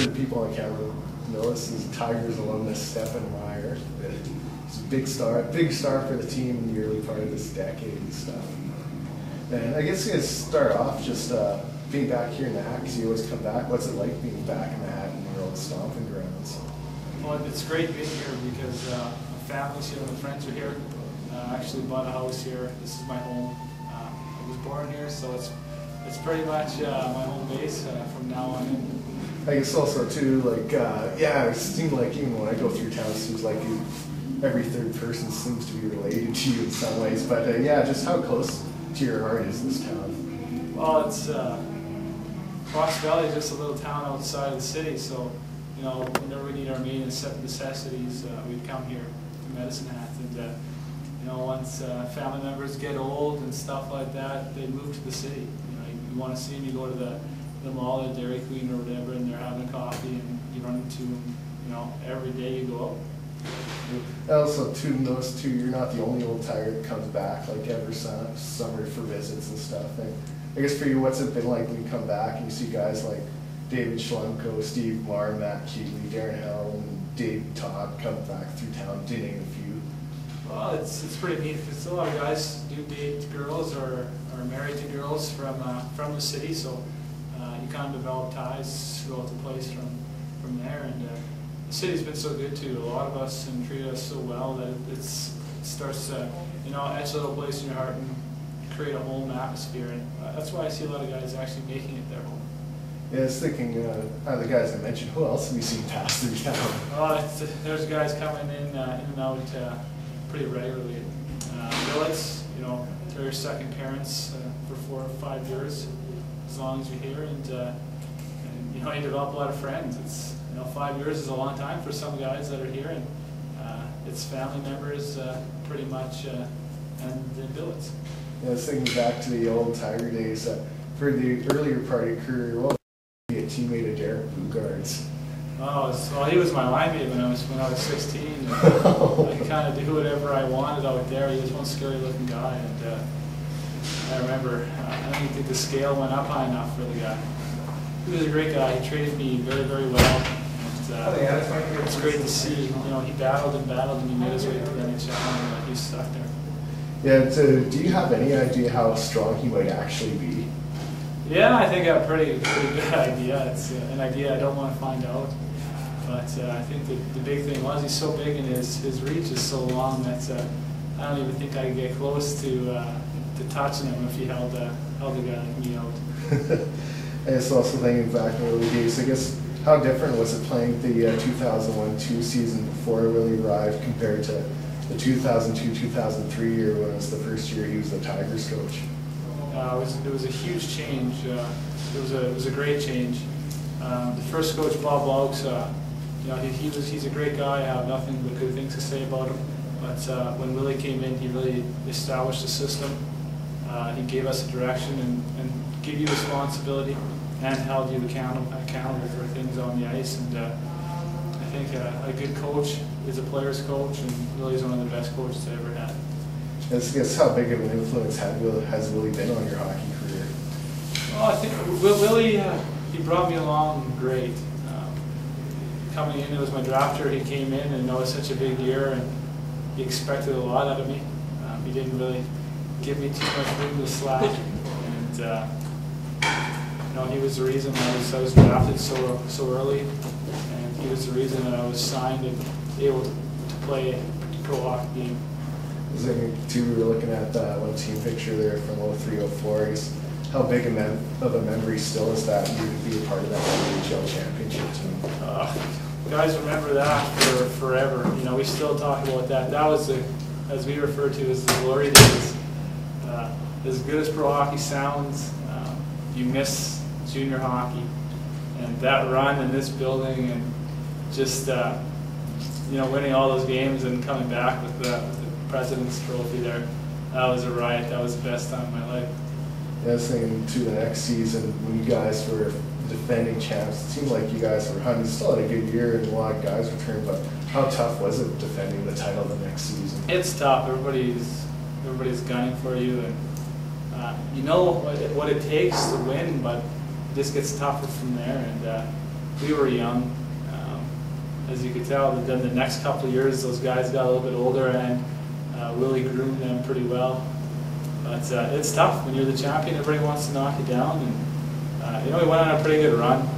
sure people on camera know this is Tigers alumnus Stefan Meyer. He's a big star for the team in the early part of this decade and stuff. And I guess you guys start off just being back here in the Hat, because you always come back. What's it like being back in the Hat and your old stomping grounds? Well, it's great being here because my family's here, my friends are here. I actually bought a house here. This is my home. I was born here, so it's pretty much my home base from now on in. I guess also too, like, yeah, it seemed like even when I go through town, it seems like every third person seems to be related to you in some ways. But yeah, just how close to your heart is this town? Well, it's Fox Valley is just a little town outside of the city, so you know, whenever we need our main necessities, we'd come here to Medicine Hat, and you know, once family members get old and stuff like that, they move to the city. You know, you want to see them, you go to the mall or Dairy Queen or whatever, and they're having a coffee, and you run into them. You know, every day you go out. I also too notice too, you're not the only old Tiger that comes back like every summer for visits and stuff. And I guess for you, what's it been like when you come back and you see guys like David Schlemko, Steve Marr, Matt Keeley, Darren Hell, and Dave Todd come back through town, to name a few? Well, it's pretty neat because a lot of guys do date girls or are married to girls from the city, so you kind of develop ties throughout the place from there. And the city's been so good to a lot of us and treated us so well that it starts to, you know, etch a little place in your heart and create a home atmosphere. And that's why I see a lot of guys actually making it their home. Yeah, I was thinking, out of the guys I mentioned, who else have we seen pass through town? There's guys coming in and out pretty regularly. Billets, you know, they're your second parents for 4 or 5 years, as long as you're here, and you know, you develop a lot of friends. It's, you know, 5 years is a long time for some guys that are here, and it's family members pretty much, and the billets. Yeah, I was thinking back to the old Tiger days. For the earlier part of your career, what was a teammate of Derek Boogaard's? Oh, well, he was my line mate when I was 16. I could kind of do whatever I wanted out there. He was one scary-looking guy, and I remember I don't even think the scale went up high enough for the guy. He was a great guy. He treated me very, very well. And, it's great to see. You know, he battled and he made his way to the NHL, and he's stuck there. Yeah. So, do you have any idea how strong he might actually be? Yeah, I think I have a pretty good idea. It's an idea I don't want to find out. But I think the big thing was he's so big and his reach is so long that I don't even think I could get close to touching him if he held a guy like me out. I guess also thinking back in the early days, I guess how different was it playing the 2001-2 season before Willie arrived compared to the 2002-2003 year when it was the first year he was the Tigers coach? It was a huge change. It was a great change. The first coach, Bob Laux, you know, he's a great guy. I have nothing but good things to say about him. But when Willie came in, he really established a system. He gave us a direction and gave you responsibility and held you accountable for things on the ice. And I think a good coach is a player's coach, and Willie's one of the best coaches I ever had. I guess how big of an influence has Willie been on your hockey career? Well, I think Willie, he brought me along great. Coming in, it was my draft year. He came in, and it was such a big year, and he expected a lot out of me. He didn't really give me too much room to slack, and you know, he was the reason I was drafted so early, and he was the reason that I was signed and able to play pro hockey game. I was thinking too, we were looking at one team picture there from 03-04. How big of a memory still is that you to be a part of that NHL championship team? Guys remember that for forever. You know, we still talk about that. That was as we refer to as the glory days. As good as pro hockey sounds, you miss junior hockey, and that run in this building, and just you know, winning all those games and coming back with the President's Trophy there. That was a riot. That was the best time of my life. Yeah, I was thinking to the next season when you guys were defending champs, it seemed like you guys were hunting. Still had a good year and a lot of guys returned, but how tough was it defending the title the next season? It's tough. Everybody's gunning for you, and you know what it takes to win, but it just gets tougher from there. And we were young. As you could tell, then the next couple of years, those guys got a little bit older, and Willie groomed them pretty well. But it's tough when you're the champion. Everybody wants to knock you down, and we went on a pretty good run.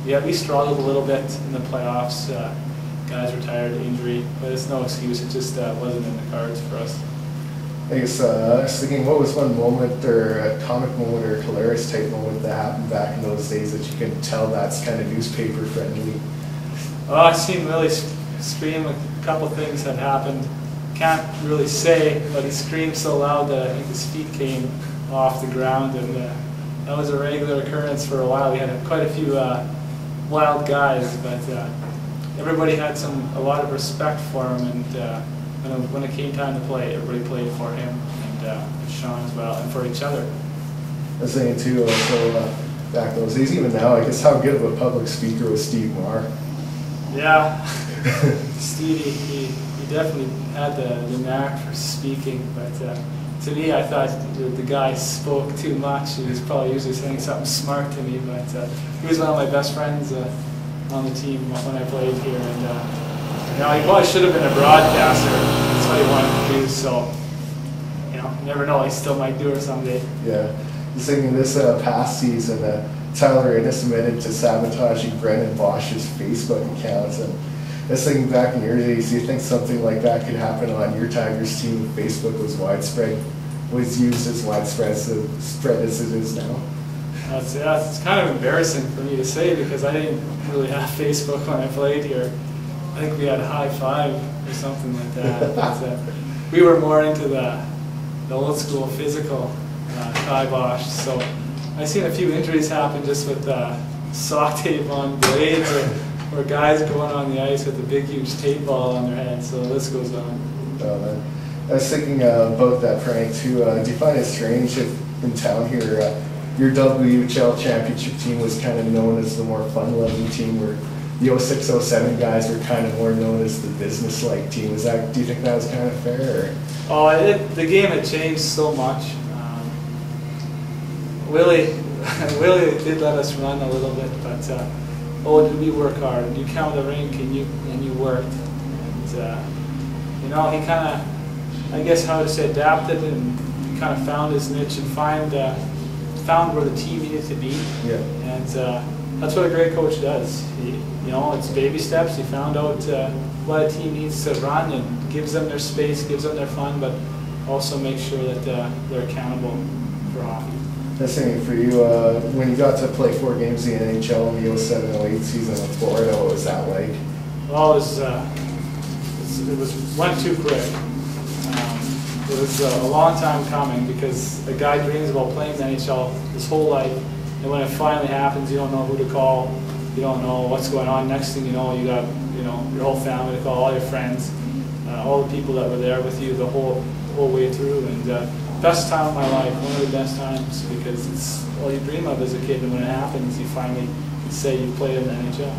We struggled a little bit in the playoffs. Guys retired, injury, but it's no excuse. It just wasn't in the cards for us. I guess I was thinking, what was one moment or a comic moment or a hilarious type moment that happened back in those days that you can tell that's kind of newspaper friendly? Oh, I've seen Willie scream a couple things that happened. Can't really say, but he screamed so loud that I think his feet came off the ground, and that was a regular occurrence for a while. We had quite a few wild guys, but everybody had a lot of respect for him, and when it came time to play, everybody played for him, and Sean as well, and for each other. I was saying too, also back those days, even now, I guess how good of a public speaker was Steve Meyer? Yeah, Stevie, he definitely had the knack for speaking, but to me, I thought the guy spoke too much. He was probably usually saying something smart to me, but he was one of my best friends on the team when I played here, and he probably should have been a broadcaster. That's what he wanted to do, so you never know, he still might do it someday. Yeah, just thinking this past season, Tyler Ennis admitted to sabotaging Brendan Bosch's Facebook accounts, and just thinking back in your days, do you think something like that could happen on your Tigers team if Facebook was used as widespread as it is now? It's kind of embarrassing for me to say, because I didn't really have Facebook when I played here. I think we had High Five or something like that. But, we were more into the old school physical kibosh. So I've seen a few injuries happen just with sock tape on blades, or guys going on the ice with a big huge tape ball on their head. So the list goes on. Oh, man. I was thinking about that prank too. Do you find it strange if in town here your WHL championship team was kind of known as the more fun-loving team, where the 06-07 guys were kind of more known as the business-like team? Do you think that was kind of fair? Or? Oh, the game had changed so much. Willie did let us run a little bit, but did we work hard? You count the rink, and you worked. And he kind of, I guess how to say, adapted and kind of found his niche and found where the team needed to be. Yeah. And that's what a great coach does. It's baby steps. He found out what a team needs to run, and gives them their space, gives them their fun, but also makes sure that they're accountable for hockey. That's saying for you, when you got to play 4 games in the NHL in the 07-08 season with Florida, what was that like? Well, it went too quick. It was a long time coming, because a guy dreams about playing the NHL his whole life, and when it finally happens, you don't know who to call, you don't know what's going on. Next thing you know, you got your whole family to call, all your friends, all the people that were there with you the whole way through, and best time of my life, one of the best times, because it's all you dream of as a kid, and when it happens, you finally can say you played in the NHL.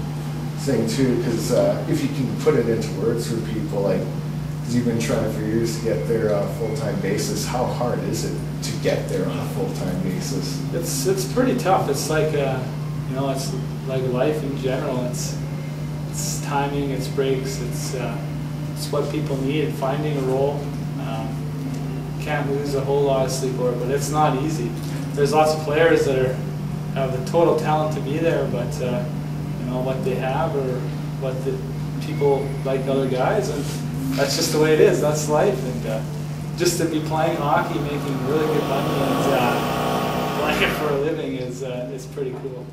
Thing too, because if you can put it into words for people, like, because you've been trying for years to get there on a full-time basis, how hard is it to get there on a full-time basis? It's pretty tough. It's like it's like life in general. It's timing, it's breaks, it's what people need. Finding a role. Can't lose a whole lot of sleep over it, but it's not easy. There's lots of players that have the total talent to be there, but what they have, or what the people like other guys, and that's just the way it is. That's life, and just to be playing hockey, making really good money, and playing it for a living is pretty cool.